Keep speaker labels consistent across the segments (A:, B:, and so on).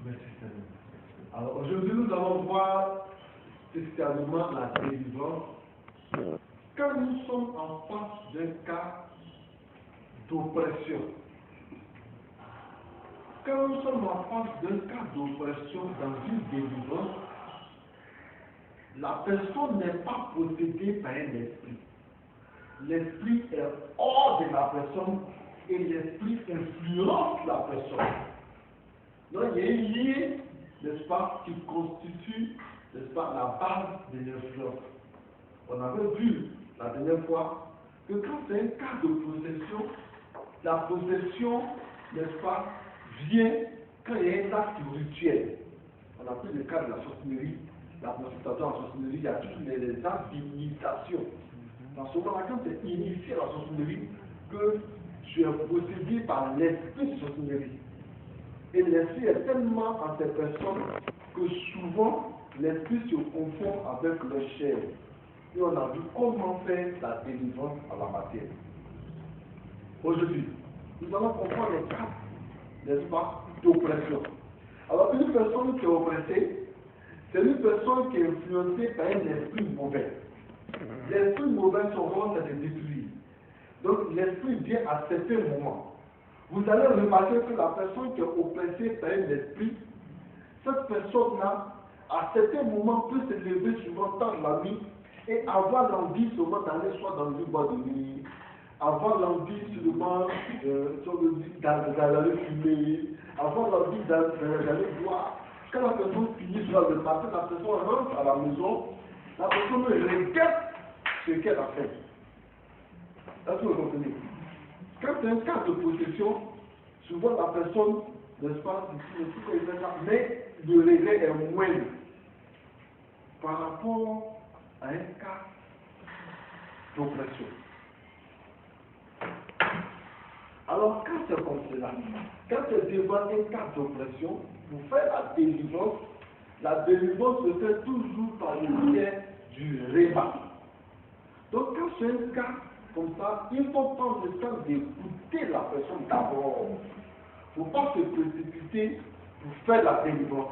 A: Merci Seigneur. Alors aujourd'hui, nous allons voir spécialement la délivrance. Quand nous sommes en face d'un cas d'oppression, quand nous sommes en face d'un cas d'oppression dans une délivrance, la personne n'est pas possédée par un esprit. L'esprit est hors de la personne et l'esprit influence la personne. Donc il y a un lien, n'est-ce pas, qui constitue, n'est-ce pas, la base de l'influence. On avait vu la dernière fois que quand c'est un cas de possession, la possession, n'est-ce pas, vient quand il y a un acte rituel. On a pris le cas de la sorcellerie, la consultation en sorcellerie, il y a tous les actes d'initiation. Dans ce moment-là, quand tu es initié à la sorcellerie, que tu es possédé par l'esprit de sorcellerie. Et l'esprit est tellement en ces personnes que souvent l'esprit se confond avec le chair. Et on a vu comment faire la délivrance à la matière. Aujourd'hui, nous allons comprendre les cas, n'est-ce pas, d'oppression. Alors, une personne qui est oppressée, c'est une personne qui est influencée par un esprit mauvais. L'esprit mauvais, son rôle, c'est de détruire. Donc, l'esprit vient à certains moments. Vous allez remarquer que la personne qui est oppressée par un esprit, cette personne-là, à certains moments, peut se lever souvent tard la nuit et avoir l'envie seulement d'aller soit dans le bois de nuit, avoir l'envie seulement d'aller fumer, avoir l'envie d'aller boire. Quand la personne finit sur le matin, la personne rentre à la maison, la personne regrette ce qu'elle a fait. Est-ce que vous comprenez? Quand c'est un cas de possession, souvent la personne, n'est-ce pas, mais le regret est moindre par rapport à un cas d'oppression. Alors, quand c'est comme cela, quand c'est devant un cas d'oppression, pour faire la délivrance se fait toujours par le biais du réma. Donc, quand c'est un cas comme ça, il faut prendre le temps d'écouter la personne d'abord. Il ne faut pas se précipiter pour faire la délivrance.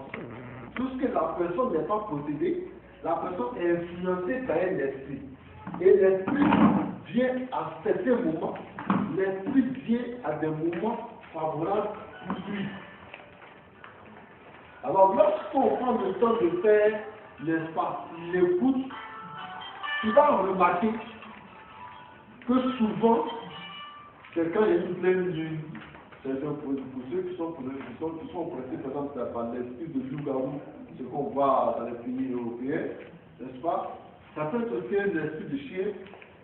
A: Puisque la personne n'est pas possédée, la personne est influencée par un esprit. Et l'esprit vient à certains moments, l'esprit vient à des moments favorables pour lui. Alors, lorsqu'on prend le temps de faire, n'est-ce pas, l'écoute, tu vas remarquer que souvent, c'est quand il y a une pleine lune, pour ceux qui sont oppressés, par exemple, par l'esprit de loup-garou, ce qu'on voit dans les pays européens, n'est-ce pas? Ça peut être aussi un esprit de chien,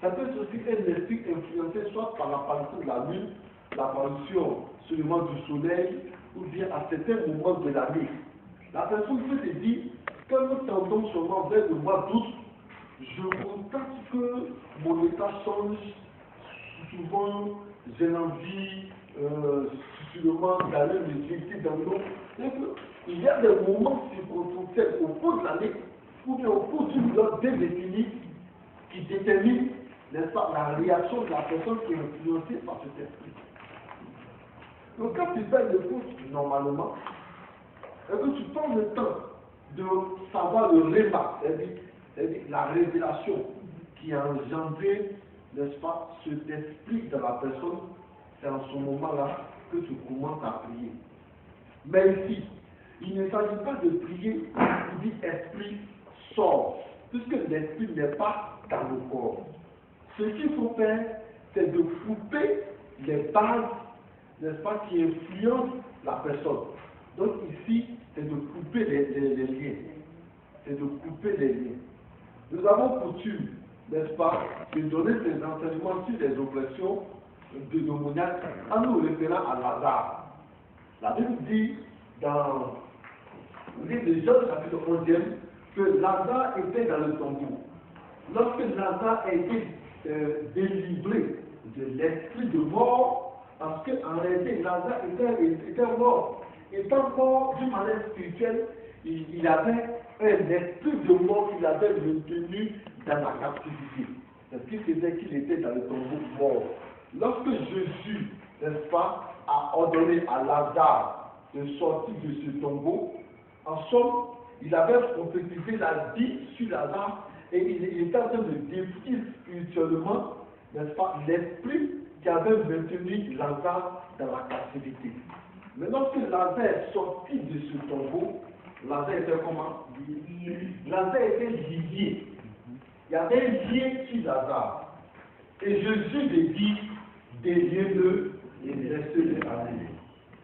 A: ça peut être aussi un esprit influencé soit par l'apparition de la lune, l'apparition seulement du soleil, ou bien à certains moments de l'année. La personne peut te dire, quand nous tendons seulement vers le mois d'août, je constate que mon état change, souvent j'ai l'envie sûrement d'aller me jeter dans l'eau. Il y a des moments circonstanciels au cours de l'année, ou bien au cours d'une période bien définie, qui déterminent, n'est-ce pas, la réaction de la personne qui est influencée par cet esprit. Donc quand tu fais le cours normalement, et que tu prends le temps de savoir le réma, c'est-à-dire la révélation qui a engendré, n'est-ce pas, cet esprit de la personne, c'est en ce moment-là que tu commences à prier. Mais ici, il ne s'agit pas de prier pour dire esprit sort, puisque l'esprit n'est pas dans le corps. Ce qu'il faut faire, c'est de couper les bases, n'est-ce pas, qui influencent la personne. Donc ici, c'est de couper les liens. C'est de couper les liens. Nous avons coutume, n'est-ce pas, de donner des enseignements sur les oppressions démoniaques en nous référant à Lazare. La Bible dit dans le livre de Jean, chapitre 11, que Lazare était dans le tombeau. Lorsque Lazare a été délivré de l'esprit de mort, parce qu'en réalité, Lazare était mort. Étant mort d'une manière spirituelle, il avait un esprit de mort qu'il avait maintenu dans la captivité. C'est ce qui faisait qu'il était dans le tombeau mort. Lorsque Jésus, n'est-ce pas, a ordonné à Lazare de sortir de ce tombeau. En somme, il avait prophétisé la vie sur Lazare et il était en train de défier spirituellement, n'est-ce pas, l'esprit qui avait maintenu Lazare dans la captivité. Mais lorsque Lazare est sorti de ce tombeau, Lazare était comment? Lazare était lié. Il y avait un lien sur Lazare. Et Jésus lui dit, déliez-le et laissez-le aller.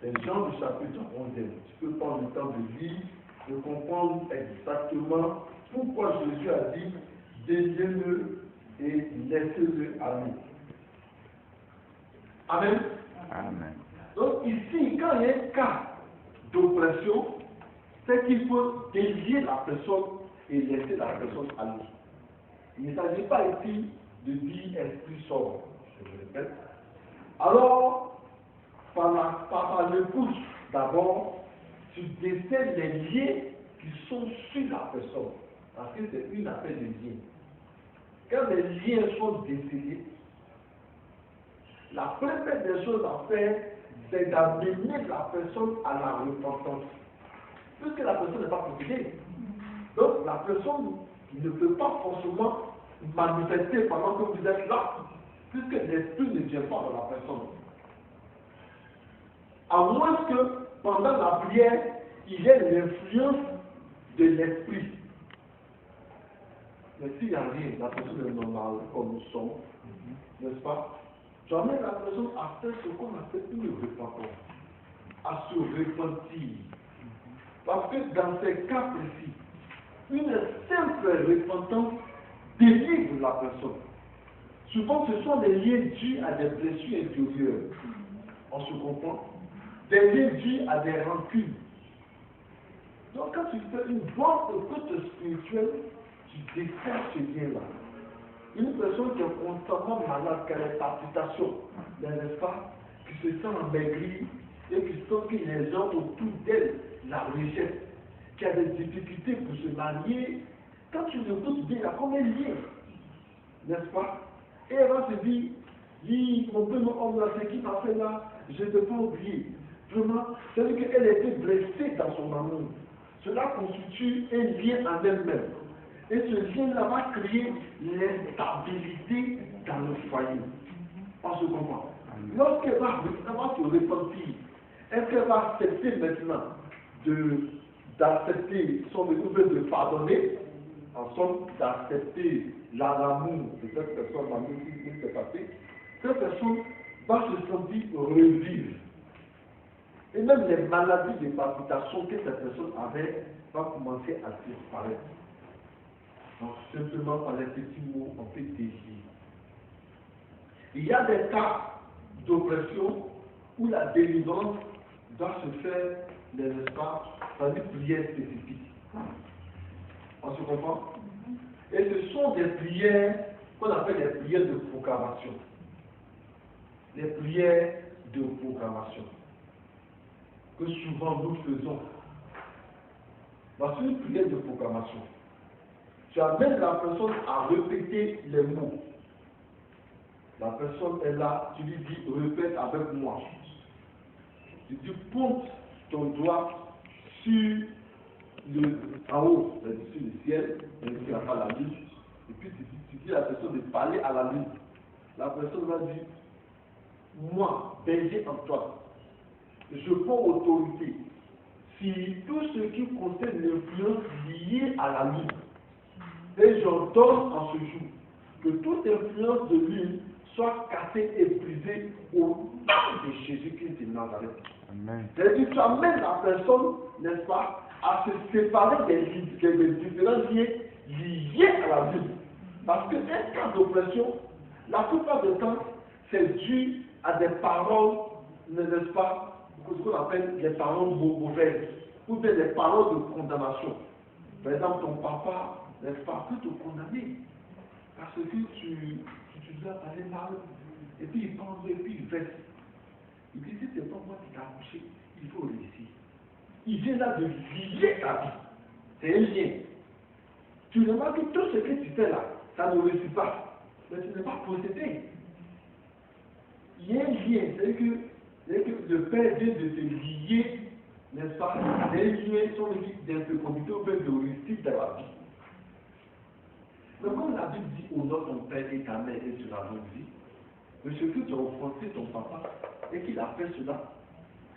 A: C'est Jean du chapitre 11. Tu peux prendre le temps de lire, de comprendre exactement pourquoi Jésus a dit, déliez-le et laissez-le aller. Amen.
B: Amen.
A: Donc ici, quand il y a un cas d'oppression, c'est qu'il faut délier la personne et laisser la personne aller. Il ne s'agit pas ici de dire esprit sort, je le répète. Alors, par l'écoute, d'abord, tu décèles les liens qui sont sur la personne. Parce que c'est une affaire de liens. Quand les liens sont décédés, la première des choses à faire, c'est d'amener la personne à la repentance. Puisque la personne n'est pas possédée. Donc la personne ne peut pas forcément manifester pendant que vous êtes là, puisque l'esprit ne vient pas dans la personne. À moins que pendant la prière, il y ait l'influence de l'esprit. Mais s'il n'y a rien, la personne est normale comme nous sommes, n'est-ce pas? J'emmène la personne à faire ce qu'on appelle une repentance, à se repentir. Parce que dans ces cas précis, une simple repentance délivre la personne. Souvent, ce sont des liens dus à des blessures intérieures. On se comprend? Des liens dus à des rancunes. Donc, quand tu fais une bonne écoute spirituelle, tu défends ce lien-là. Une personne qui est constamment malade, qui a des palpitations, n'est-ce pas, qui se sent amaigrie et qui sent que les gens autour d'elle la rejettent, qui a des difficultés pour se marier, quand tu l'écoutes bien, il y a comme un lien, n'est-ce pas? Et elle va se dire, mon premier homme là, c'est qui m'a fait là, je ne peux pas oublier. Vraiment, c'est-à-dire qu'elle était blessée dans son amour. Cela constitue un lien en elle-même. Et ce lien-là va créer l'instabilité dans le foyer. On se comprend. Lorsqu'elle va se repentir, est-ce qu'elle va accepter maintenant d'accepter son découverte de pardonner, en somme, d'accepter l'amour de cette personne, l'amour qui s'est passé, cette personne va se sentir revivre. Et même les maladies de palpitation que cette personne avait vont commencer à disparaître. Donc, simplement par les petits mots, on peut désirer. Il y a des cas d'oppression où la délivrance doit se faire, n'est-ce pas, par une prière spécifique. On se comprend? Et ce sont des prières qu'on appelle les prières de proclamation. Les prières de proclamation que souvent nous faisons. Voici une prière de proclamation. Tu amènes la personne à répéter les mots. La personne est là, tu lui dis, répète avec moi. Tu dis, pointe ton doigt en haut, sur le ciel, et tu n'as pas la lune. Et puis tu dis à la personne de parler à la lune. La personne va dire, moi, berger Antoine, je prends autorité sur tout ce qui concerne l'influence liée à la lune. Et j'ordonne en ce jour que toute influence de lune soit cassée et brisée au nom de Jésus-Christ de Nazareth. C'est-à-dire que tu amènes la personne, n'est-ce pas, à se séparer des différents liens liés à la lune. Parce qu'un cas d'oppression, la plupart du temps, c'est dû à des paroles, n'est-ce pas, ce qu'on appelle les paroles mauvaises, ou bien des paroles de condamnation. Par exemple, ton papa, n'est-ce pas, peut te condamner. Parce que tu dois parler mal, et puis il pense, et puis il verse. Il dit, si c'est pas moi qui t'ai accouché, il faut réussir. Il vient là de lier ta vie. C'est un lien. Tu remarques que tout ce que tu fais là, ça ne réussit pas. Mais tu n'es pas possédé. Il y a un lien, c'est que le Père vient de te lier n'est-ce pas, d'éliminer son équipe d'insécurité ou bien de réussite dans la vie. Mais comme la Bible dit, honore ton père et ta mère et tu la longue vie, mais ce que tu as offensé ton papa et qu'il a fait cela,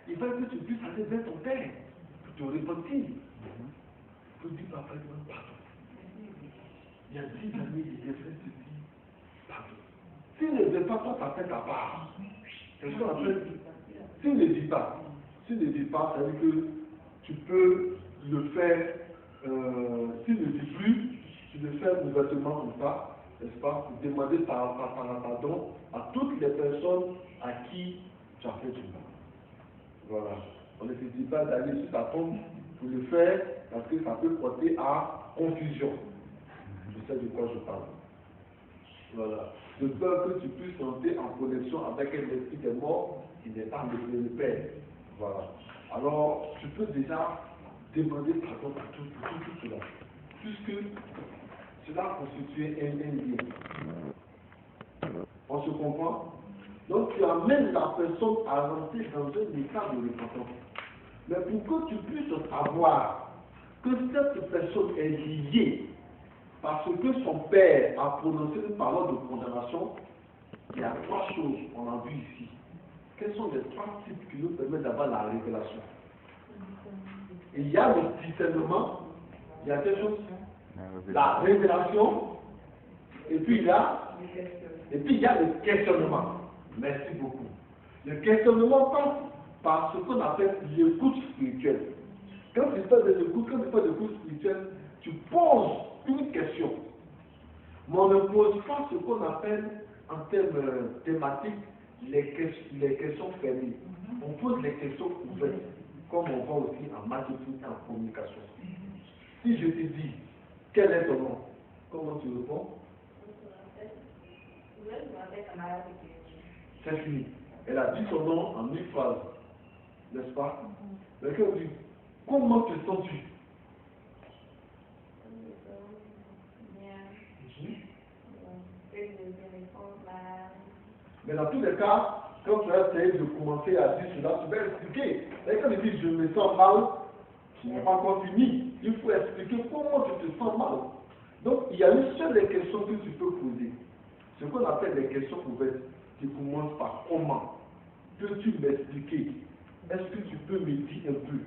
A: il va que tu puisses aller vers ton père pour te repentir. Pour dire, papa, demande pardon. Il y a 10 années, il est fait te dire pardon. S'il ne veut pas, toi, tu as fait ta part. C'est ce qu'on appelle. S'il ne dit pas, ça veut dire que tu peux le faire, s'il ne dit plus, tu le fais ouvertement comme ça, n'est-ce pas, pour demander pardon à toutes les personnes à qui tu as fait du mal. Voilà. On ne te dit pas d'aller sur ta tombe pour le faire parce que ça peut porter à confusion. Je sais de quoi je parle. Voilà. De peur que tu puisses entrer en connexion avec un esprit qui est mort, qui n'est pas le Père. Voilà. Alors, tu peux déjà demander pardon pour tout cela. Puisque cela constitue un lien. On se comprend? Donc, tu amènes la personne à rentrer dans un état de repentance. Mais pour que tu puisses savoir que cette personne est liée parce que son père a prononcé une parole de condamnation, il y a 3 choses qu'on a vues ici. Quels sont les 3 types qui nous permettent d'avoir la révélation? Il y a le discernement, il y a quelque chose, la révélation, et puis il y a le questionnement. Merci beaucoup. Le questionnement passe par ce qu'on appelle l'écoute spirituelle. Quand tu fais de l'écoute spirituelle, tu poses une question. Mais on ne pose pas ce qu'on appelle en termes thématiques les questions fermées. On pose les questions ouvertes, comme on voit aussi en marketing et en communication. Si je te dis, quel est ton nom? Comment tu réponds? C'est fini. Elle a dit son nom en 1000 phrases, n'est-ce pas? Mais quand on dit, comment te sens-tu? Mais dans tous les cas, quand tu as essayé de commencer à dire cela, tu vas expliquer. Et quand il dit je me sens mal, tu n'es pas encore fini. Il faut expliquer comment tu te sens mal. Donc il y a une seule question que tu peux poser. Ce qu'on appelle les questions ouvertes, qui commencent par comment. Peux-tu m'expliquer? Est-ce que tu peux me dire un peu?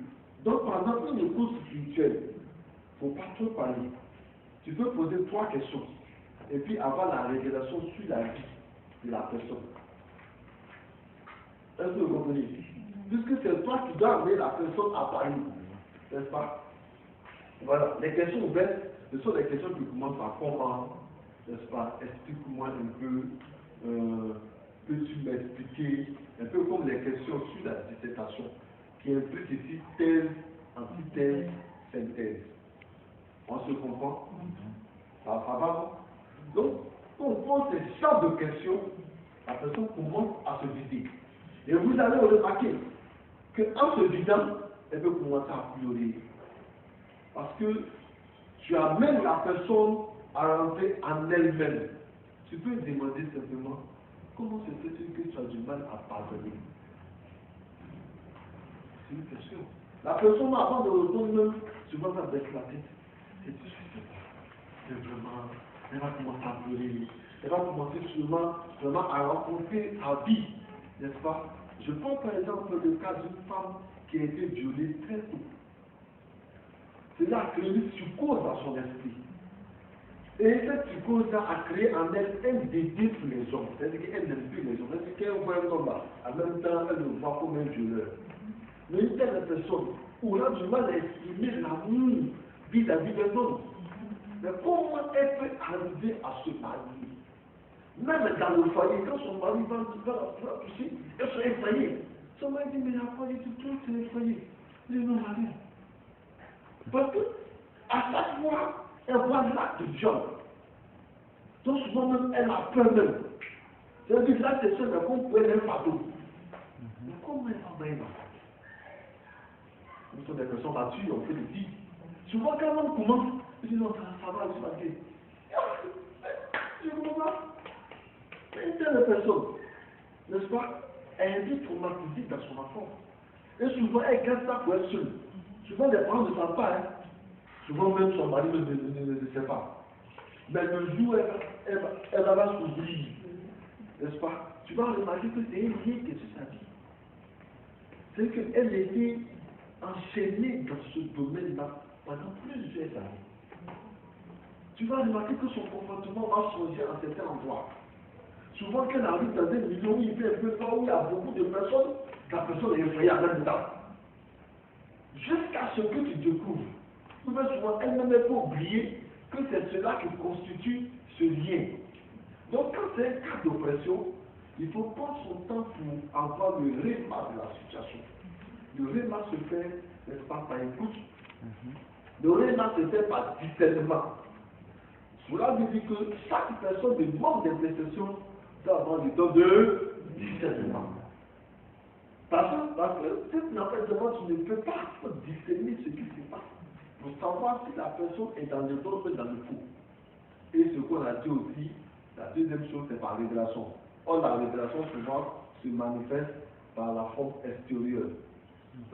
A: Donc pendant une écoute spirituelle, il ne faut pas trop parler. Tu peux poser 3 questions. Et puis avoir la révélation sur la vie de la personne. Est-ce que vous comprenez? Puisque c'est toi qui dois amener la personne à parler. N'est-ce pas? Voilà. Les questions ouvertes, ce sont les questions qui commencent par comment, n'est-ce pas? Explique-moi un peu. Peux-tu m'expliquer? Un peu comme les questions sur la dissertation, qui impliquent ici thèse, antithèse, synthèse. On se comprend? Ça va? Donc, quand on pose ces sortes de questions, la personne commence à se vider. Et vous allez remarquer qu'en se vidant, elle peut commencer à pleurer. Parce que tu amènes la personne à rentrer en elle-même. Tu peux demander simplement, comment se fait-il que tu as du mal à pardonner? C'est une question. La personne, avant de répondre même, souvent va baisser la tête. Et tout de suite, c'est vraiment, elle va commencer à pleurer. Elle va commencer vraiment à raconter sa vie, n'est-ce pas? Je prends par exemple le cas d'une femme qui a été violée très tôt. Cela a créé une psychose dans son esprit. Et cette psychose-là a créé en elle un dédain pour les hommes. C'est-à-dire qu'elle n'aime plus les hommes. C'est-à-dire qu'elle voit un homme là, en même temps, elle le voit comme un violeur. Mais une telle personne aura du mal à exprimer l'amour vis-à-vis d'un homme. Mais comment elle peut arriver à se marier? Même dans le foyer, quand son mari va la toucher, elle sera effrayée. Son mari dit, mais la foyer, tout c'est effrayé. Il est non malin. Parce que, à chaque fois, elle voit l'acte de viol. Donc souvent même, elle a peur même. C'est-à-dire que là, c'est sûr qu'on pourrait un fardeau. Mais comment elle va bien? Nous sommes des personnes matures, on fait des filles. Souvent, quand on commence, on dit non, ça va, je vais aller. Je ne comprends pas. Une telle personne, n'est-ce pas, elle est traumatisée dans son enfance. Et souvent, elle garde ça pour elle seule. Souvent, les parents ne savent pas. Hein. Souvent, même son mari ne sait pas. Mais le jour où elle va s'ouvrir, n'est-ce pas? Tu vas remarquer que c'est une vie qui est sur sa vie. C'est qu'elle était enchaînée dans ce domaine-là pendant plusieurs années. Tu vas remarquer que son comportement va changer à certains endroits. Souvent, quand elle arrive dans un milieu où il fait un peu fort, où il y a beaucoup de personnes, la personne est effrayée en même temps. Jusqu'à ce que tu découvres. Souvent, elle-même ne peut oublier que c'est cela qui constitue ce lien. Donc, quand c'est un cas d'oppression, il faut prendre son temps pour avoir le remarque de la situation. Le remarque se fait, n'est-ce pas, par écoute. Le remarque se fait par discernement. Cela veut dire que chaque personne demande d'intercession doit avoir le don de discernement. Parce que si tu n'as pas de demande, tu ne peux pas discerner ce qui se passe. Pour savoir si la personne est dans le don ou dans le faux. Et ce qu'on a dit aussi, la deuxième chose, c'est par révélation. Or, la révélation, souvent, se manifeste par la forme extérieure.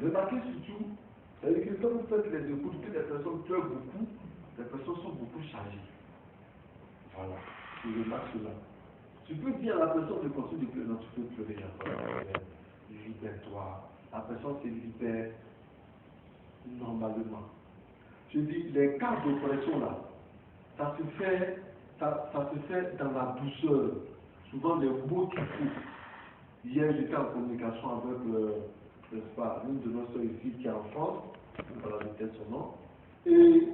A: Remarquez surtout, c'est-à-dire que quand vous faites les écoutes, que les personnes pleurent beaucoup, les personnes sont beaucoup chargées. Voilà, tu remarques cela. Tu peux dire à la personne de continuer de pleurer, non, tu peux pleurer encore. Libère-toi. La personne se libère normalement. Je dis, les cas d'oppression là, ça se fait dans la douceur. Souvent les mots qu'il faut. Hier, j'étais en communication avec n'est-ce pas, une de nos soeurs ici qui est en France, voilà peut-être son nom. Et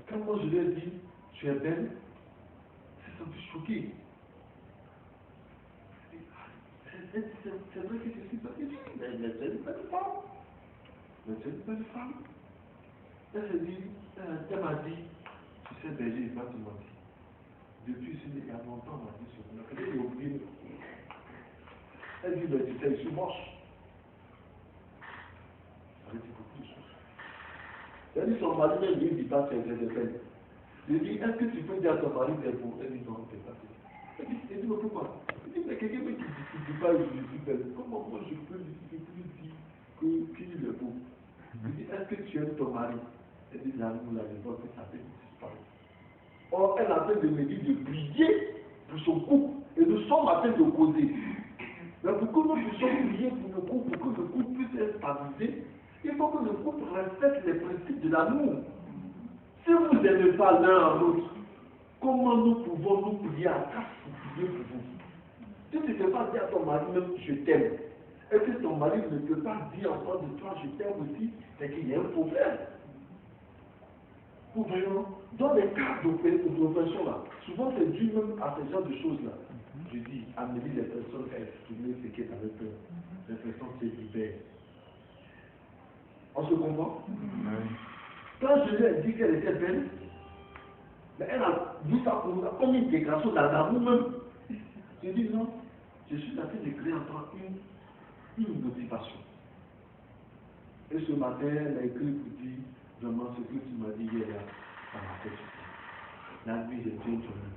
A: quand moi je lui ai dit, tu es belle, c'est un peu choqué. C'est vrai que je suis belle, mais c'est une belle femme. Mais c'est une belle femme. Elle m'a dit, tu sais, berger, il va te mentir. Depuis il y a longtemps, on m'a dit cela. Elle a oublié. Elle dit, mais tu sais, je suis moche. Elle dit beaucoup de choses. Elle dit, son mari même lui dit pas que c'est de peine. Je dis, est-ce que tu peux dire à ton mari que c'est beau? Elle dit, non, c'est pas ça. Elle dit, mais pourquoi? Elle dit, mais quelqu'un qui ne dit pas que je suis belle. Comment moi je peux lui dire qu'il est beau? Je dis, est-ce que tu aimes ton mari? Elle dit, l'amour, la révolte, ça fait disparaître. Or, elle a fait de me dire de prier pour son couple. Et nous sommes en train de causer. Mais pour que nous puissions prier pour le couple, pour que le couple puisse être stabilisé, il faut que le couple respecte les principes de l'amour. Si vous n'aimez pas l'un à l'autre, comment nous pouvons nous prier à quatre pour prier pour vous? Si tu ne peux pas dire à ton mari même je t'aime, et que ton mari ne peut pas dire encore de toi je t'aime aussi, c'est qu'il y a un problème. Vous voyez, dans les cas d'oppression là, souvent c'est dû même à ce genre de choses là. Je dis, amener les personnes à exprimer ce qui est avec eux. Les personnes se libèrent. On se comprend? Quand je lui ai dit qu'elle était belle, mais elle a vu ça comme une déclaration d'amour même. Je dis non, je suis en train de créer en toi une motivation. Et ce matin, elle a écrit pour dire, vraiment ce que tu m'as dit hier là, ça m'a fait souffrir. La nuit, j'ai bien tourné.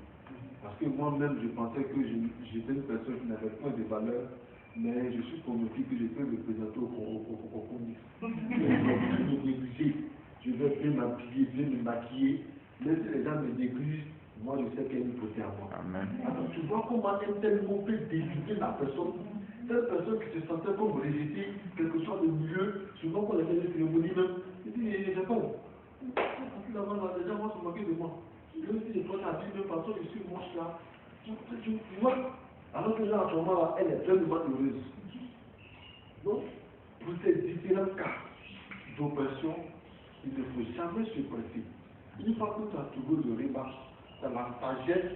A: Parce que moi-même, je pensais que j'étais une personne qui n'avait point de valeur, mais je suis convaincu que je peux me présenter au communisme. Je vais me négliger, je vais bien m'habiller, bien me maquiller. Mais si les gens me négligent, moi je sais qu'il y a une côté à moi. Amen. Alors tu vois comment un tel mot peut délivrer la personne. Cette personne qui se sentait comme rejetée, quelque chose de mieux, souvent quand on a fait des cérémonies même, il dit, j'ai pas. Là-bas, les gens vont se moquer de moi. Même si je prends la vie, même façon, je suis moche là. Tu vois, alors que là, à ce moment-là, elle est pleinement heureuse. Donc, pour ces différents cas d'oppression, il ne faut jamais se presser. Une fois que tu as trouvé le remarque, dans la sagesse,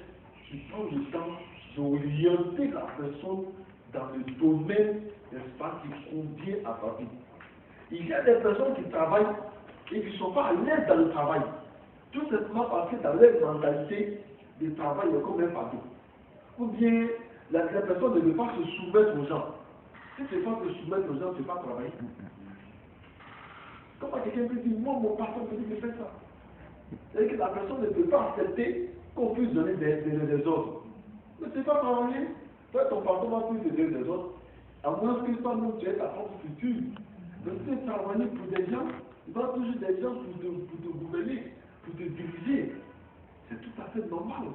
A: tu prends le temps d'orienter la personne dans le domaine, n'est-ce pas, qui convient à ta vie. Il y a des personnes qui travaillent et qui ne sont pas à l'aise dans le travail. Tout simplement parce que dans leur mentalité, le travail est comme un fardeau. Ou bien la personne ne veut pas se soumettre aux gens. Si tu ne veux pas te soumettre aux gens, tu ne veux pas travailler. Comment quelqu'un peut dire, moi mon patron peut dire, fais ça. C'est-à-dire que la personne ne peut pas accepter qu'on puisse donner des ordres. Mais tu ne peux pas travailler. Toi, ton patron va plus te donner des ordres. À moins que toi-même tu aies ta propre structure. Parce que travailler pour des gens, il va toujours des gens pour te gouverner, pour te diriger. C'est tout à fait normal.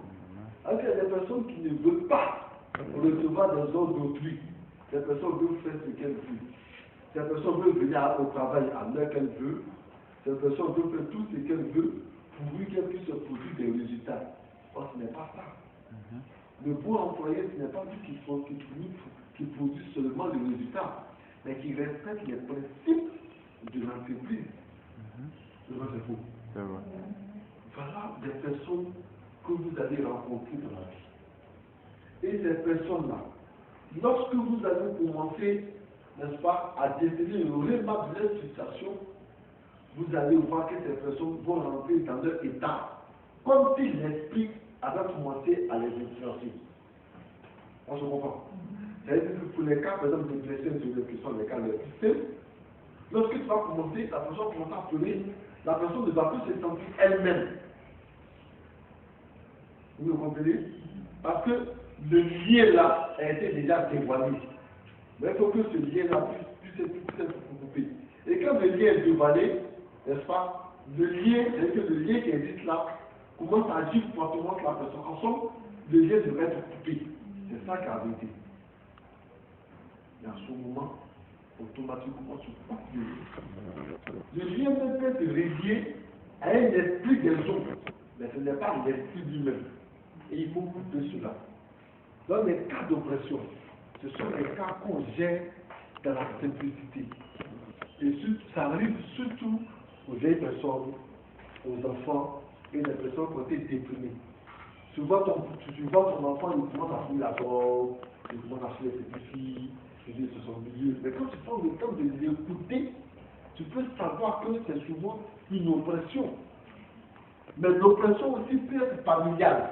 A: Alors qu'il y a des personnes qui ne veulent pas recevoir des ordres d'autrui. Ces personnes veulent faire ce qu'elles veulent. Ces personnes veulent venir au travail à l'heure qu'elles veulent. Ces personnes veulent faire tout ce qu'elles veulent pourvu qu'elles puissent produire des résultats. Or, ce n'est pas ça. Le bon employé, ce n'est pas lui qui produit seulement les résultats, mais qui respecte les principes de l'entreprise. C'est vrai, c'est faux. Voilà des personnes que vous allez rencontrer dans la vie. Et ces personnes-là, lorsque vous allez commencer, n'est-ce pas, à définir le remap de leur situation, vous allez voir que ces personnes vont rentrer dans leur état, comme si l'esprit avait commencé à les influencer. On se comprend. C'est-à-dire que pour les cas, par exemple, de blessures qui sont les cas les plus simples, lorsque tu vas commencer, la personne commence à pleurer, la personne ne va plus se sentir elle-même. Vous me comprenez? Parce que le lien là a été déjà dévoilé. Mais il faut que ce lien-là puisse être coupé. Et quand le lien est dévoilé, n'est-ce pas, le lien, c'est que le lien qui existe là commence à agir fortement sur la personne. Ensemble, le lien devrait être coupé. C'est ça qui a été. Et à ce moment, automatiquement, tu coupes le lien. Le lien peut être relié à un esprit des autres, mais ce n'est pas l'esprit lui-même. Et il faut couper cela. Dans les cas d'oppression, ce sont les cas qu'on gère dans la simplicité. Et ça arrive surtout aux vieilles personnes, aux enfants et les personnes qui ont été déprimées. Souvent, tu vois ton enfant, il commence à fouiller la porte, il commence à faire les petites filles, il dit ce sont milieu. Mais quand tu prends le temps de l'écouter, tu peux savoir que c'est souvent une oppression. Mais l'oppression aussi peut être familiale.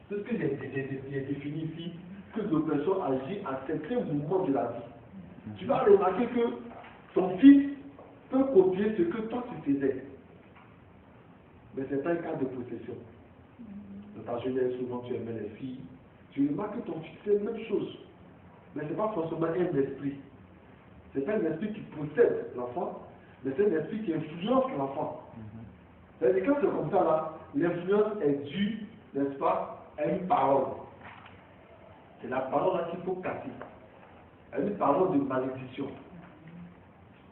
A: C'est ce que j'ai défini ici, que l'oppression agit à certains moments de la vie. Tu vas remarquer que ton fils peut copier ce que toi tu faisais. Mais c'est un cas de possession. Dans ta jeunesse, souvent tu aimais les filles. Tu remarques que ton fils fait la même chose. Mais ce n'est pas forcément un esprit. Ce n'est pas un esprit qui possède l'enfant, mais c'est un esprit qui influence l'enfant. C'est-à-dire que quand c'est comme ça là, l'influence est due, n'est-ce pas, à une parole. C'est la parole là qu'il faut casser. À une parole de malédiction.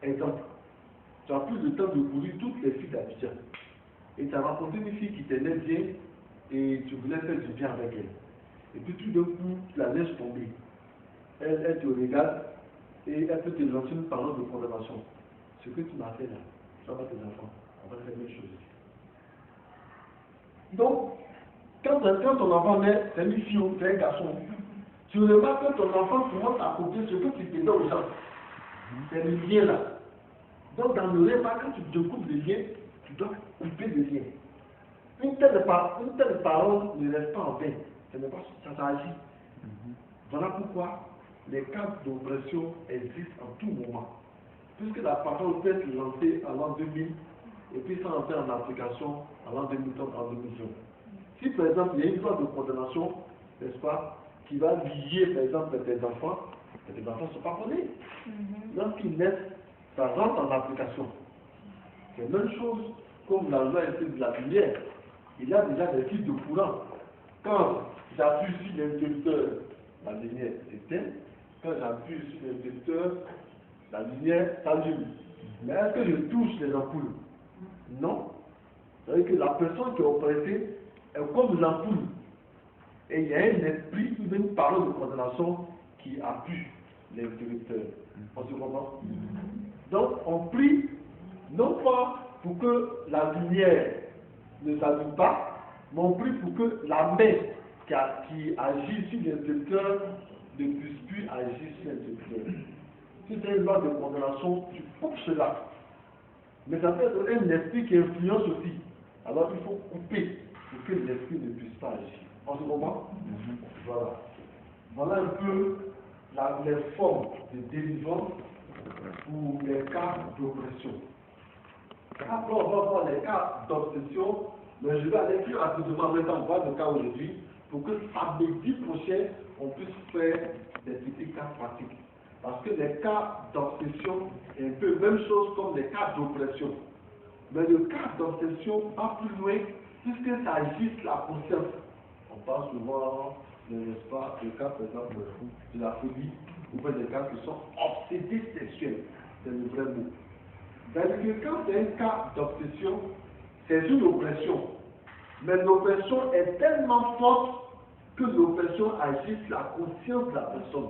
A: Exemple, tu as pris le temps de courir toutes les filles d'Abidjan. Et tu as rencontré une fille qui t'aimait bien et tu voulais faire du bien avec elle. Et puis tout d'un coup, tu la laisses tomber. Elle te regarde et elle peut te lancer une parole de condamnation. Ce que tu m'as fait là, tu vas pas tes enfants, on va faire la même chose. Donc, quand ton enfant naît, c'est une fille ou c'est un garçon, tu remarques que ton enfant commence à copier ce que tu faisais aux gens. C'est le lien là. Donc, dans le repas, quand tu découpes le lien, tu dois couper le lien. Une telle parole ne reste pas en vain. Ça s'agit. Voilà pourquoi les cas d'oppression existent en tout moment. Puisque la parole peut être lancée à l'an 2000 et puis ça entrer en application à l'an 2030, en 2020. Si par exemple il y a une loi de condamnation, n'est-ce pas, qui va lier par exemple tes enfants ne sont pas condamnés. Lorsqu'ils naissent, ça rentre en application. C'est la même chose comme la loi de la lumière. Il y a déjà des types de courant. Quand j'appuie sur l'interrupteur, la lumière s'éteint. Quand j'appuie sur l'interrupteur, la lumière s'allume. Mais est-ce que je touche les ampoules? Non. C'est-à-dire que la personne qui est oppressée est comme l'ampoule. Et il y a un esprit ou une parole de condamnation qui appuie l'interrupteur. On se comprend? Donc on prie non pas pour que la lumière ne s'allume pas, mais on prie pour que la main qui agit sur l'interrupteur ne puisse plus agir sur l'interrupteur. Si c'est une loi de condamnation, tu coupes cela. Mais ça peut être un esprit qui influence aussi. Alors il faut couper pour que l'esprit ne puisse pas agir. En ce moment, voilà. Voilà un peu les formes de délivrance ou les cas d'oppression. Après, on va voir les cas d'obsession, mais je vais aller plus rapidement maintenant voir le cas aujourd'hui pour que samedi prochain, on puisse faire des petits cas pratiques. Parce que les cas d'obsession est un peu la même chose comme les cas d'oppression. Mais le cas d'obsession va plus loin puisque ça agite la conscience. On parle souvent, n'est-ce pas, des cas par exemple de la phobie, ou bien des cas qui sont obsédés sexuels. C'est le vrai mot. C'est-à-dire que quand c'est un cas d'obsession, c'est une oppression. Mais l'oppression est tellement forte que l'oppression agite la conscience de la personne.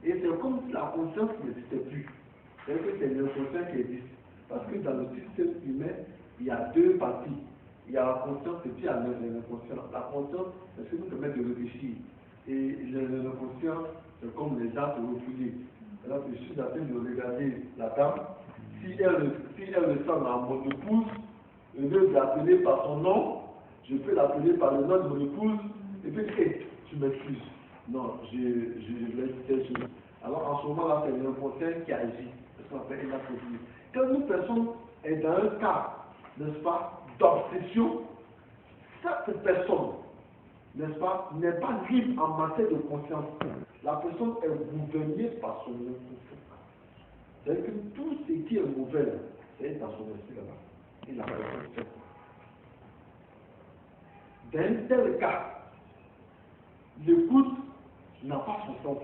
A: Et c'est comme si la conscience n'existait plus. C'est-à-dire que c'est l'inconscient qui existe. Parce que dans le système humain, il y a deux parties. Il y a la conscience et puis il y a l'inconscient. La conscience, c'est ce qui nous permet de réfléchir. Et l'inconscient, c'est comme les arts refoulés. Alors, je suis en train de regarder la dame. Si elle ressemble à mon épouse, au lieu de l'appeler par son nom, je peux l'appeler par le nom de mon épouse, et puis hey, tu m'excuses. Non, je vais dire telle chose. Alors en ce moment-là, c'est l'inconscient qui agit. Ce qu'on appelle une appropriation. Quand une personne est dans un cas, n'est-ce pas, d'obsession, cette personne, n'est-ce pas, n'est pas libre en matière de conscience. La personne est gouvernée par son inconscient. C'est-à-dire que tout ce qui est mauvais, c'est dans son esprit là-bas. Et la personne fait. Dans un tel cas, l'écoute n'a pas son sens.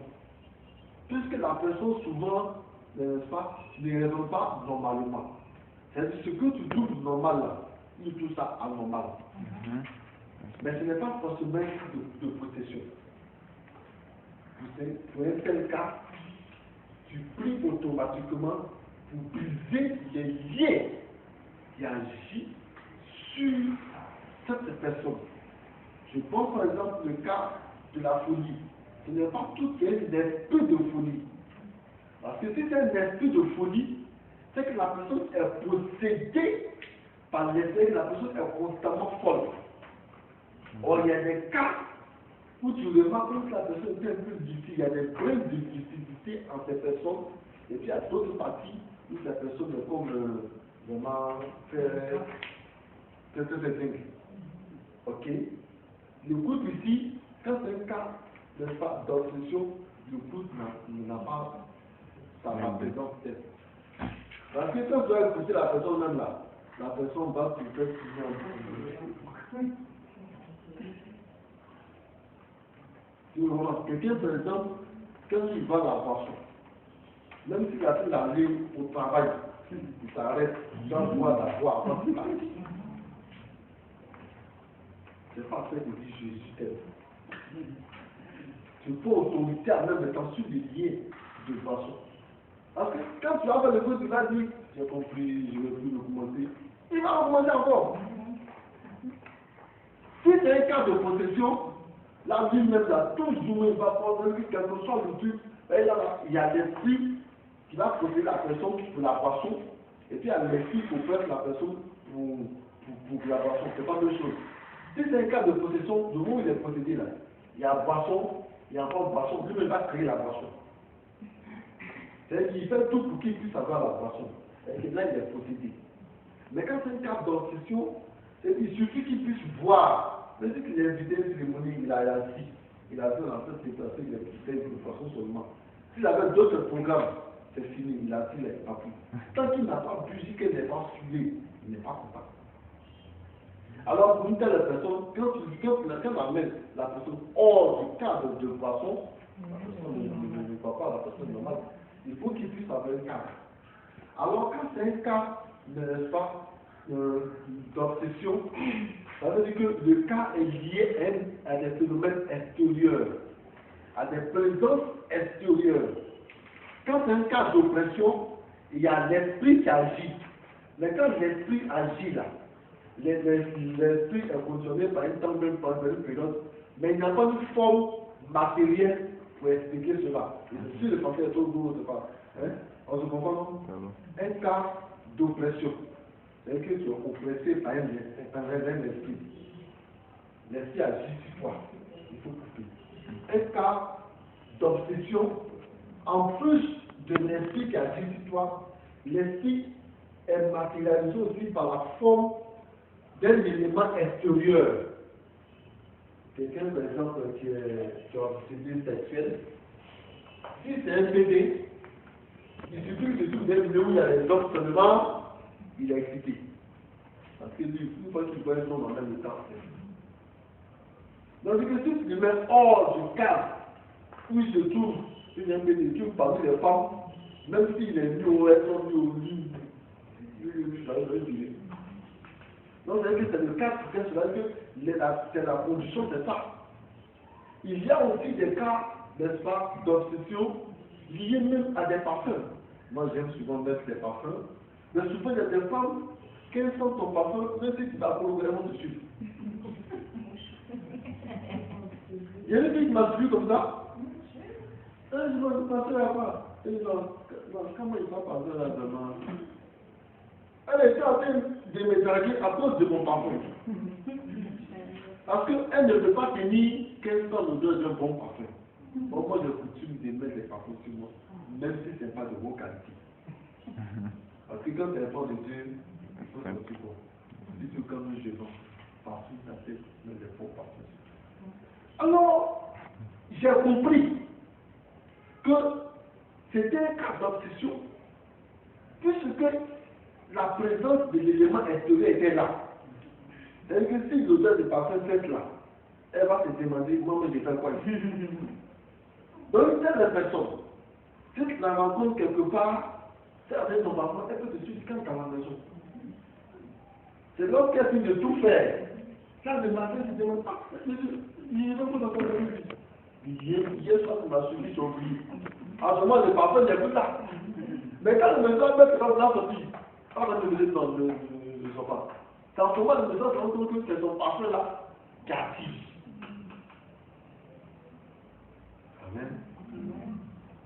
A: Puisque la personne souvent, n'est-ce pas, ne raisonne pas normalement. C'est-à-dire ce que tu trouves normal là, il trouve ça anormal. Mais ce n'est pas forcément de possession. Pour un tel cas, tu pries automatiquement pour briser les liens qui agissent sur cette personne. Je prends par exemple le cas de la folie. Ce n'est pas tout qui est un esprit de folie. Parce que si c'est un esprit de folie, c'est que la personne est possédée par l'esprit, la personne est constamment folle. Or, il y a des cas où tu remarques que la personne est un peu difficile, il y a des brèves de difficulté en ces personnes, et puis il y a d'autres parties où la personne est comme vraiment très dingue. Ok? Le couple ici, quand c'est un cas, n'est-ce pas, d'obsession, le couple n'a pas sa présence peut-être. Parce que quand tu vas écouter la personne même là, la personne va se faire signer. Quelqu'un, par exemple, quand il va à la boisson, même s'il a fait aller au travail, il s'arrête, il doit boire la voix avant de partir. C'est pas fait de dire Jésus t'aime. Tu peux autorité à même étant sur les liens de boisson. Parce que quand tu vas faire le coup, tu vas dire, j'ai compris, je ne vais plus le commenter. Il va recommencer encore. Si c'est un cas de possession, la vie même là, toujours il va prendre quelque chose de truc. Et là, il y a l'esprit qui va posséder la personne pour la boisson, et puis il y a l'esprit pour faire la personne pour la boisson. C'est pas deux choses. Si c'est un cas de possession, le moment où il est possédé là, il y a boisson, il y a encore boisson, lui-même va créer la boisson. C'est-à-dire qu'il fait tout pour qu'il puisse avoir la boisson. Et que là, il est possédé. Mais quand c'est un cas d'obsession, il suffit qu'il puisse voir. Mais si il est invité à une cérémonie, il a assis. Il a vu en train de se déplacer, il a quitté de façon seulement. S'il avait d'autres programmes, c'est fini, il a dit, il n'est pas plus. Tant qu'il n'a pas bu, si qu'elle n'est pas suivie, il n'est pas content. Alors pour une telle personne, quand on amène la personne hors du cadre de boisson, la personne ne voit pas la personne normale. Il faut qu'il puisse avoir un cadre. Alors quand c'est un cas, n'est-ce pas, d'obsession, ça veut dire que le cas est lié à des phénomènes extérieurs, à des présences extérieures. Quand c'est un cas d'oppression, il y a l'esprit qui agit. Mais quand l'esprit agit là, l'esprit est conditionné par une temps même, par une période, mais il n'y a pas de forme matérielle pour expliquer cela. Si le français est trop lourd, c'est pas. Hein? On se comprend, non? Un cas d'oppression. C'est que tu es oppressé par un esprit. L'esprit agit sur toi. Il faut couper. Un cas d'obsession, en plus de l'esprit qui agit sur toi, l'esprit est matérialisé aussi par la forme d'un élément extérieur. Quelqu'un, par exemple, qui est obsédé sexuel, si c'est un bébé, Il suffit que tu trouves des vidéos où il y a les hommes seulement, il est excité. Parce que lui, une fois qu'il voit un homme en même temps, donc c'est que si tu le mets hors du cadre où il se trouve, il y a des trucs parmi les femmes, même s'il est mis au reste, mis au lit, ça va dire. Donc c'est que c'est le cadre, c'est cela que c'est la condition, c'est ça. Il y a aussi des cas, n'est-ce pas, d'obsession liés même à des parfums. Moi j'aime souvent mettre des parfums, mais souvent il y a des femmes, qu'elles sentent ton parfum, même si tu vas probablement dessus. Il y a une fille qui m'a suivi comme ça. Je vais passer à quoi? Comment il va passer là demain? Elle était en train de me draguer à cause de mon parfum. Parce qu'elle ne peut pas tenir qu'elle sent l'odeur d'un bon parfum. Donc moi j'ai coutume de mettre des parfums sur moi, même si ce n'est pas de haute qualité. Parce que quand elle parle de Dieu, il faut sortir bon. Si tu comme je vends, partout ta tête, mais des faux parfums. Alors, j'ai compris que c'était un cas d'obsession, puisque la présence de l'élément extérieur était là. C'est-à-dire que si l'odeur de parfum est là, elle va se demander, moi, je fais quoi ici? Donc, telle personne, si tu la rencontres quelque part, c'est avec ton parfum, elle peut te suivre quand tu es à la maison. C'est lorsqu'elle finit de tout faire. Quand le matin, tu te demandes, il est vraiment dans ton vie. Hier soir, tu m'as suivi, j'ai oublié. En ce moment, le parfum n'est plus là. Mais quand le message met dans la sortie, on va te dire non, ne sors pas. C'est en ce moment, le message se rend compte que c'est son parfum là qui active. Amen.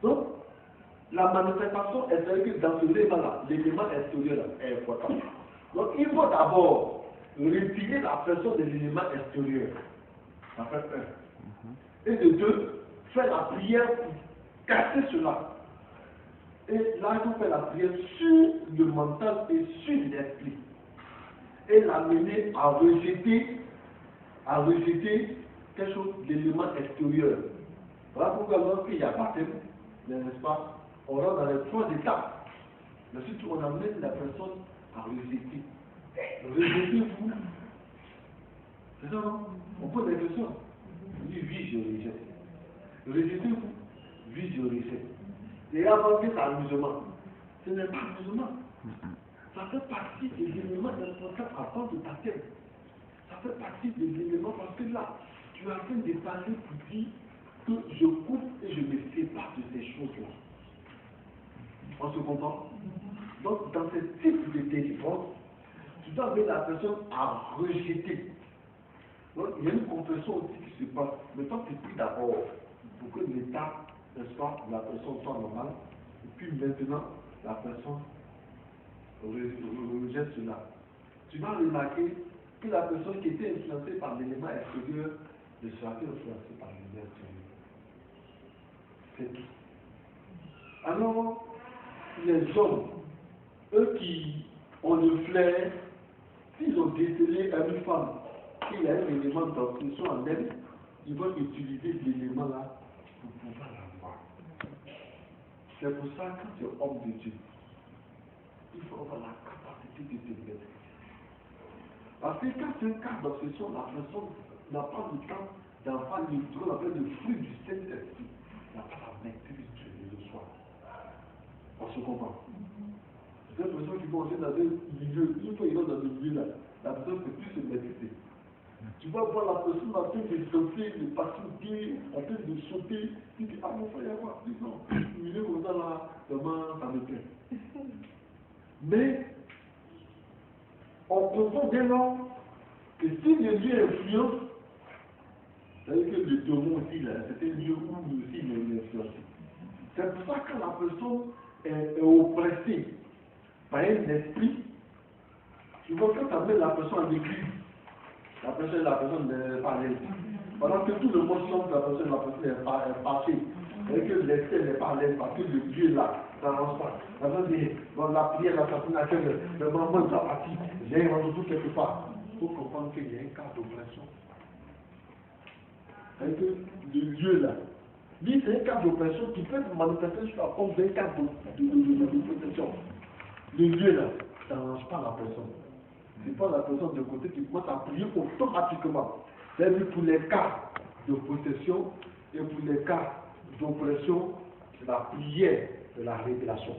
A: Donc, la manifestation est celle que dans ce élément-là, l'élément extérieur là, est important. Donc, il faut d'abord retirer la pression de l'élément extérieur. Ça fait un. Et de deux, faire la prière pour casser cela. Et là, il faut faire la prière sur le mental et sur l'esprit. Et l'amener à rejeter quelque chose d'élément extérieur. Voilà pourquoi lorsqu'il y a baptême, n'est-ce pas, on rentre dans les trois étapes. Mais surtout, on amène la personne à rejeter. Rejetez-vous. C'est ça, non? On pose des questions. On dit oui, je rejette. Rejetez-vous. Oui, je rejette. Et avant que c'est amusement. Ce n'est pas amusement. Ça fait partie des éléments importants avant de ta tête. Ça fait partie des éléments parce que là, tu es en train de parler pour dire que je coupe et je me sépare de ces choses-là. On se comprend? Donc, dans ce type de délivrance, tu dois amener la personne à rejeter. Donc, il y a une confession aussi qui se passe. Mais toi, tu pries d'abord pour que l'état, n'est-ce pas, la personne soit normale. Et puis maintenant, la personne rejette cela. Tu vas remarquer que la personne qui était influencée par l'élément extérieur ne sera pas influencée par l'élément extérieur. C'est tout. Alors, les hommes, eux qui ont le flair, s'ils ont décelé à une femme qu'il y a un élément d'obsession en elle, ils vont utiliser cet élément-là pour pouvoir la voir. C'est pour ça que quand tu es homme de Dieu, il faut avoir la capacité de te maîtriser. Parce que quand c'est un cas d'obsession, la personne n'a pas le temps d'avoir ce qu'on appelle le fruit du Saint-Esprit. Elle n'a pas la maîtrise de soi. On se comprend. C'est une personne qui vont dans un milieu, une fois qu'il est dans le milieu là, la personne ne peut plus se maîtriser. Tu vas voir la personne en train de sauter, de patienter, en train de sauter, tu dis, ah mon frère, il y a quoi? Tu dis non, il est comme ça là, demain, ça me plaît. Mais, on comprend dès lors que si le lieu influence, c'est-à-dire que le démon aussi, c'est un lieu où aussi il est influencé. C'est pour ça que la personne est oppressée par un esprit. Tu vois, quand tu amènes la personne en église, la personne n'est pas à l'aise. Pendant que tout le monde chante, la personne est fâchée. Et que l'esprit n'est pas à l'aise parce que le Dieu là, ça n'avance pas. La personne dit, dans la prière, la personne a fait le moment de sa partie, j'ai un rendez-vous quelque part. Il faut comprendre qu'il y a un cas d'oppression. Et que le Dieu là, Lui, c'est un cas d'oppression qui peut se manifester sur la forme d'un cas de protection. Le lieu là, ça n'arrange pas la personne. C'est pas la personne de côté qui peut s'appuyer automatiquement. C'est-à-dire pour les cas de protection et pour les cas d'oppression, c'est la prière de la révélation.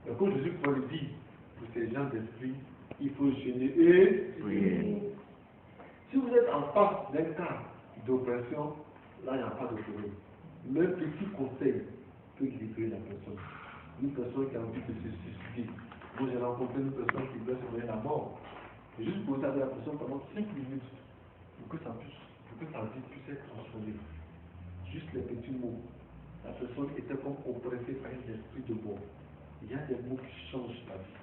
A: Et comme Jésus pourrait le dire, pour ces gens d'esprit, il faut jeûner et prier. Si vous êtes en face d'un cas d'oppression, là il n'y a pas de problème. Même petit conseil peut libérer la personne. Une personne qui a envie de se suicider. Moi j'ai rencontré une personne qui voulait se donner la mort. Juste pour regarder la personne pendant 5 minutes, pour que sa vie puisse être transformée. Juste les petits mots. La personne était comme oppressée par un esprit de mort. Il y a des mots qui changent la vie.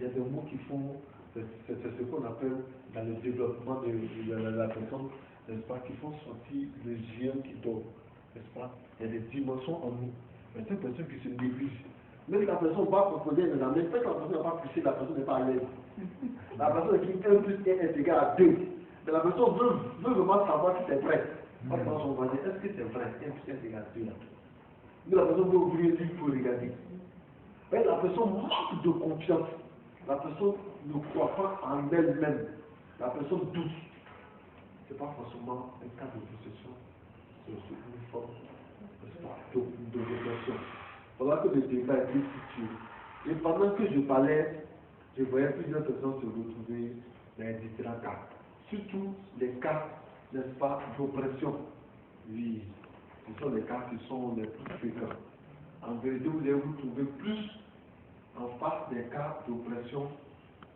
A: Il y a des mots qui font, c'est ce qu'on appelle dans le développement de la personne, n'est-ce pas, qui font sortir le géant qui dort, n'est-ce pas. Il y a des dimensions en nous. Mais c'est une personne qui se néglige. Même la personne va proposer un examen, mais quand la personne n'a pas poussé, la personne n'est pas à l'aise. La personne qui 1 plus 1 est égal à 2. Mais la personne veut vraiment savoir si c'est vrai. Parce qu'on va dire, est-ce que c'est vrai? 1 plus 1 est égal à 2 là. Mais la personne veut ouvrir le livre pour regarder. Mais la personne manque de confiance. La personne ne croit pas en elle-même. La personne doute. Ce n'est pas forcément un cas de possession. C'est aussi une forme de dépression. Voilà que le débat est situé. Et pendant que je parlais, je voyais plusieurs personnes se retrouver dans différents cas. Surtout les cas, n'est-ce pas, d'oppression. Oui, ce sont les cas qui sont les plus fréquents. En vérité, vous allez vous trouver plus en face des cas d'oppression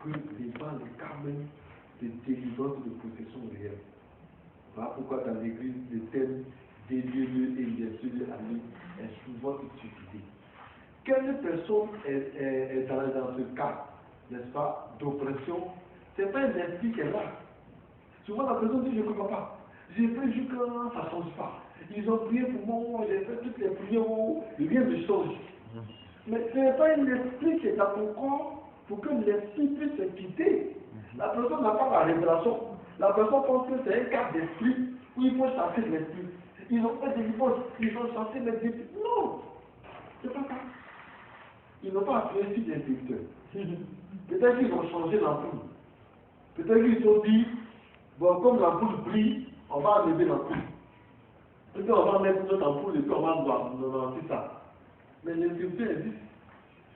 A: que devant les cas même de délivrance de protection réelle. Voilà pourquoi dans l'église, le thème des lieux et des lieux amis est souvent utilisé. Quelle personne est dans ce cas, n'est-ce pas, d'oppression? Ce n'est pas un esprit qui est là. Souvent la personne dit je ne comprends pas. J'ai fait jusqu'à ça ne change pas. Ils ont prié pour moi, j'ai fait toutes les prières, rien ne change. Mais ce n'est pas un esprit qui est dans ton corps pour que l'esprit puisse se quitter. La personne n'a pas la révélation. La personne pense que c'est un cas d'esprit où il faut chasser l'esprit. Ils ont fait des divorces, ils ont chassé l'esprit. Non, c'est pas ça. Ils n'ont pas appuyé sur l'inspecteur. Peut-être qu'ils ont changé l'ampoule. Peut-être qu'ils ont dit, bon, comme l'ampoule brille, on va enlever l'ampoule. Et puis on va mettre notre ampoule et puis on va lancer ça. Mais l'inspecteur existe.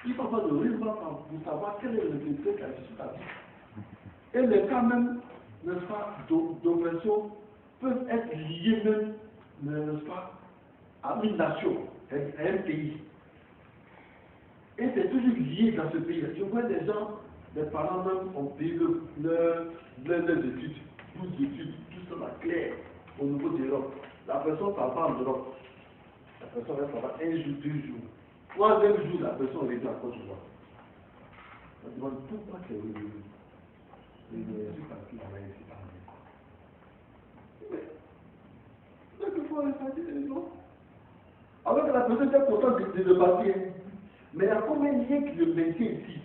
A: Il ne faut pas de raisonnement pour savoir quel est l'inspecteur qui a sur ta vie. Et les cas même, n'est-ce pas, d'oppression peuvent être liés même, n'est-ce pas, à une nation, à un pays. Et c'est toujours lié dans ce pays. Je vois des gens, des parents même ont payé leurs études, 12 études, tout ça clair au niveau de l'Europe. La personne part pas en Europe. La personne reste là-bas 1 jour, 2 jours. 3e jour, la personne revient à Côte d'Ivoire. On se demande pourquoi c'est revenu. Mais c'est parce qu'il avait été parlé. Mais quelquefois, il faut dire non. Alors que la personne est contente de le partir. Mais il y a combien de liens qui le maintient ici?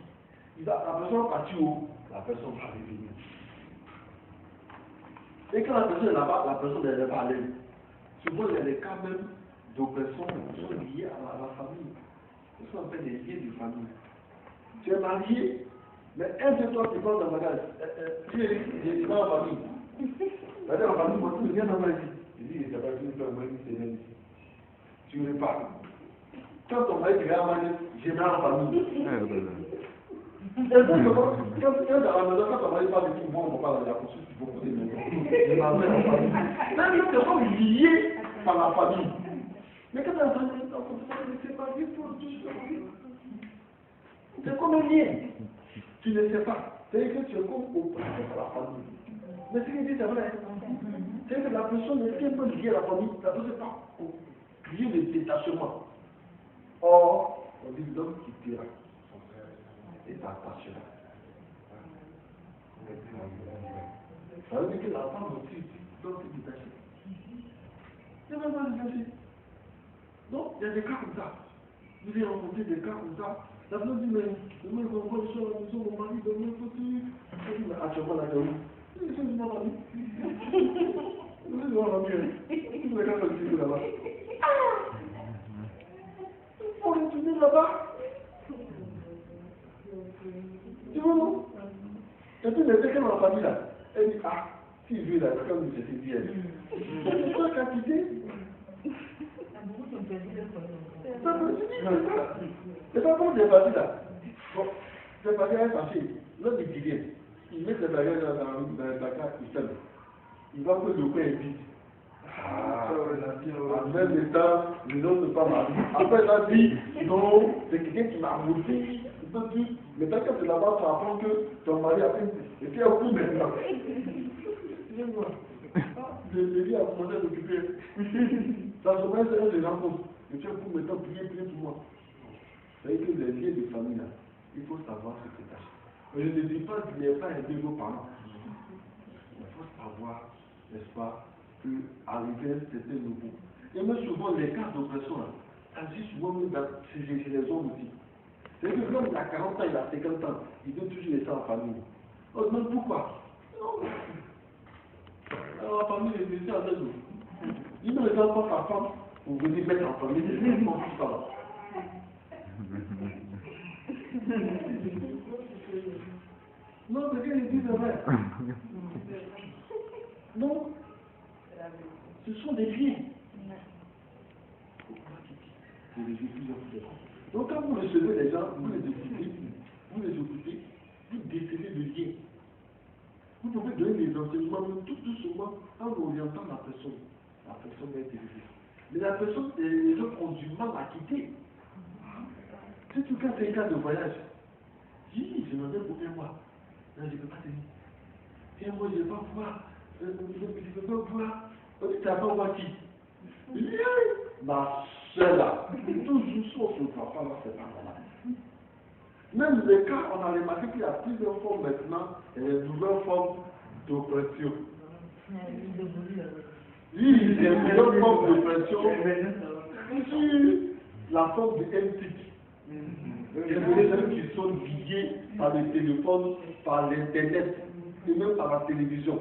A: La personne va partir où? La personne va revenir. Et quand la personne est là-bas, la personne n'est pas à l'aise. Souvent, il y a des cas même d'oppression qui sont liés à la famille. Ce sont en fait des liens de famille. Tu es marié, mais un de toi qui pense dans ma gage, tu es pas en famille. C'est-à-dire en famille, moi, tu viens dans ma vie. Il dit, il n'y a pas une fois, moi, c'est même. Tu repars. Quand ton mari vient à ma vie, j'ai mal en famille. Et donc, quand dans la maison, quand ton mari parle de tout, bon, on parle de la construction, beaucoup de maisons. C'est ma mère en famille. C'est-à-dire que sont liés par la famille. Mais quand la famille est en construction, c'est pas du tout. C'est comme un lien. Tu ne sais pas. C'est-à-dire que tu es comme oppressé par la famille. Mais ce qu'il dit, c'est vrai. C'est-à-dire que la personne est un peu liée à la famille. La personne n'est pas liée de détachement. Or, on dit l'homme qui dira son frère et s'attachera. Ça veut dire que la femme aussi doit se détacher. Il ne va pas se détacher. Non, il y a des cas comme ça. Vous avez rencontré des cas comme ça. La femme dit, mais demain, quand on va sur la maison, mon mari, demain, il faut que... Je dis, mais actuellement, la gueule. Je dis, c'est mon mari. Je dis, c'est mon mari. Je dis, c'est mon mari. Et puis, les quelqu'un dans la famille là, elle dit, ah, si lui là, comme je t'ai dit, elle. C'est toi qui as quitté. C'est pas bon, c'est parti là. Bon, c'est parti, elle est fâchée. L'autre il dit, il met ses bagages dans le placard, il ferme. Il va que le coin est vide. En même temps, les autres ne sont pas mariés. Après, il a dit, non, c'est quelqu'un qui m'a maudit. Mais tant que tu là-bas, tu apprends que ton mari a fait. Et puis, au coup maintenant. Le lit a commencé à s'occuper. Ça se passe, c'est des rencontres. Et puis, au coup maintenant, prier pour moi. C'est-à-dire que les liens de famille, là, il faut savoir ce que c'est. Je ne dis pas qu'il n'y a pas aidé vos parents. Il faut savoir, n'est-ce pas, qu'arriver à un certain niveau. Et même souvent, les cas d'oppression, ça dit souvent même chez les hommes aussi. C'est que l'homme, il a 40 ans, il a 50 ans, il veut toujours laisser en famille. On se demande pourquoi. Non. Alors, la famille est laissée en tête. Il ne regarde pas sa femme pour venir mettre en famille, il ne pense pas ça. Non, c'est qu'il dit de vrai. Non, ce sont des liens. C'est des plusieurs fois. Donc quand vous recevez les gens, vous les occupez, vous décelez le lien. Vous pouvez donner des enseignements, mais tout doucement, en orientant la personne. La personne est élevée. Mais la personne, les autres ont du mal à quitter. C'est tout cas, c'est un cas de voyage. Oui, je m'en vais pour un mois. Non, je ne peux pas tenir. Et moi, je ne vais pas voir. Je ne peux pas voir. Tu ne vas pas voir qui? Ma soeur là. Toujours sauf le papa là, c'est pas normal. Même les cas, on a remarqué qu'il y a plusieurs formes maintenant, et de nouvelles formes d'oppression. Oui, il y a plusieurs formes d'oppression. Ici, la forme de MTIC. Il y a des gens qui sont liés par le téléphone, par l'internet, et même par la télévision.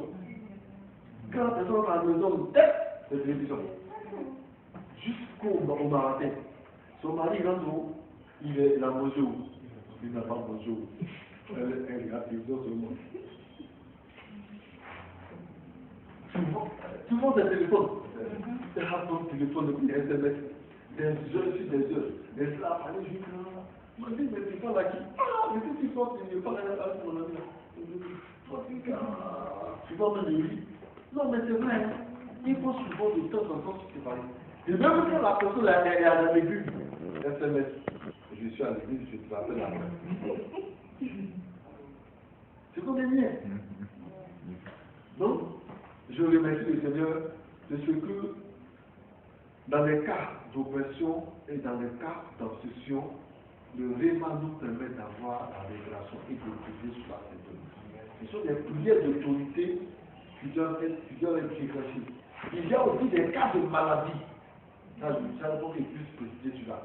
A: Quand la personne va à la maison, c'est la télévision. Jusqu'au matin. Son mari rentre où? Il a mangé où? Il n'a pas mangé où? Elle a télévision seulement. Souvent des téléphones. Elle a son téléphone, des SMS, des heures sur des heures. Et cela, allez, je me dis, mais tu parles à qui? Ah, mais si tu penses que tu parles à mon ami. Souvent même il dit, non mais c'est vrai, il faut souvent de temps en temps se séparer. Et même quand la personne est à l'église, SMS, je suis à l'église, je te rappelle après. C'est comme des liens. Donc, je remercie le Seigneur de ce que, dans les cas d'oppression et dans les cas d'obsession, le réma nous permet d'avoir la révélation et de prier sur la sainteté. Ce sont des prières d'autorité qui doivent être réfléchies. Il y a aussi des cas de maladie. Ça, je ne sais pas qu'il puisse préciser cela.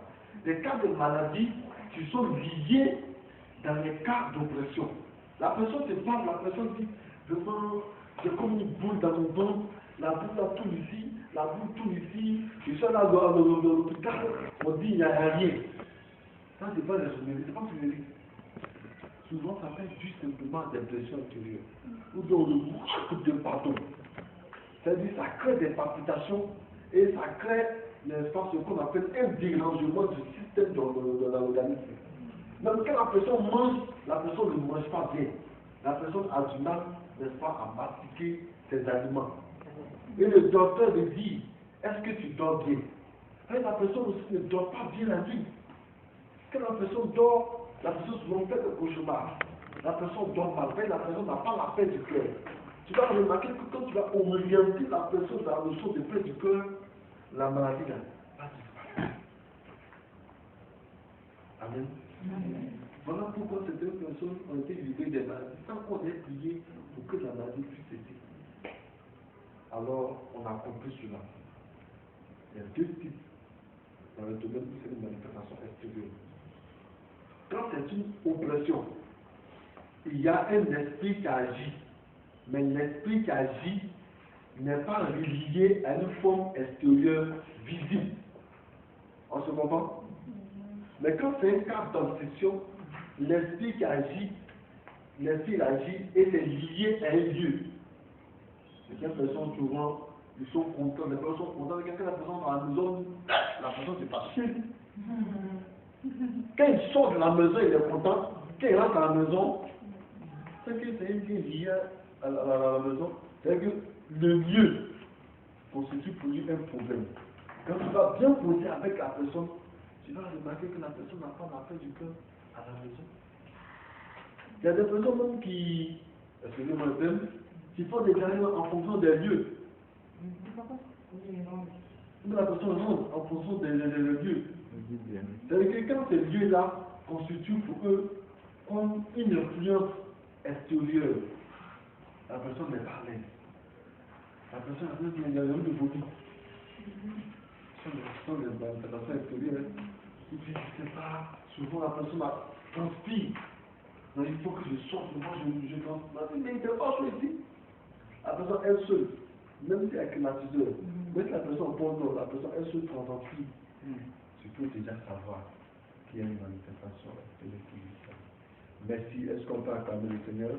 A: Des cas de maladie qui sont liés dans les cas d'oppression. La personne se parle, la personne dit, vraiment, j'ai comme une boule dans mon ventre, la boule là tout ici, la boule tout ici, je suis là dans l'hôpital, on dit il n'y a rien. Ça, c'est pas les souvenirs, c'est pas ce que je dis. Souvent, ça fait juste simplement des pressions intérieures. Ou dans le coup de bâton. C'est-à-dire, ça crée des palpitations et ça crée, n'est-ce pas, ce qu'on appelle un dérangement du système dans l'organisme. Même quand la personne mange, la personne ne mange pas bien. La personne a du mal, n'est-ce pas, à mastiquer ses aliments. Et le docteur lui dit, est-ce que tu dors bien? Et la personne aussi ne dort pas bien la nuit. Quand la personne dort, la personne souvent fait des cauchemars. La personne dort mal, la personne n'a pas la paix du cœur. Tu vas remarquer que quand tu vas orienter la personne dans la notion de paix du cœur, la maladie là, va disparaître. Amen. Voilà pourquoi certaines personnes ont été livrées des maladies sans qu'on ait prié pour que la maladie puisse cesser. Alors, on a compris cela. Il y a deux types dans le domaine où c'est une manifestation extérieure. Quand c'est une oppression, il y a un esprit qui agit, mais l'esprit qui agit n'est pas relié à une forme extérieure visible. On se comprend? Mais quand c'est un cas d'obsession, l'esprit qui agit l'esprit agit et c'est lié à un lieu. Certaines personnes souvent, ils sont contents, les personnes sont contentes, quand la personne dans la maison, la personne c'est facile. Quand il sort de la maison, il est content. Quand il rentre à la maison, c'est que c'est un bien lié à la maison. C'est-à-dire que le lieu constitue pour lui un problème. Quand tu vas bien poser avec la personne, tu vas remarquer que la personne n'a pas la paix du cœur à la maison. Il y a des personnes même qui, excusez-moi le terme, qui font des carrières en fonction des lieux. Mais la personne rentre en fonction des lieux. C'est-à-dire que quand ces lieux-là constituent pour eux comme une influence extérieure, la personne n'est pas à l'aise. La personne a dit qu'il y a eu de folie. Ce sont les interventions extérieures. Et puis, je ne sais pas, souvent la personne transpire. Donc, il faut que je sorte, moi je transpire. Mais il ne fait pas ça ici. La personne est seule, même si elle est climatiseur, même si la personne est bon, la personne est seule transpire. Tu peux déjà savoir qu'il y a une manifestation extérieure. Merci. Est-ce qu'on peut acclamer le Seigneur?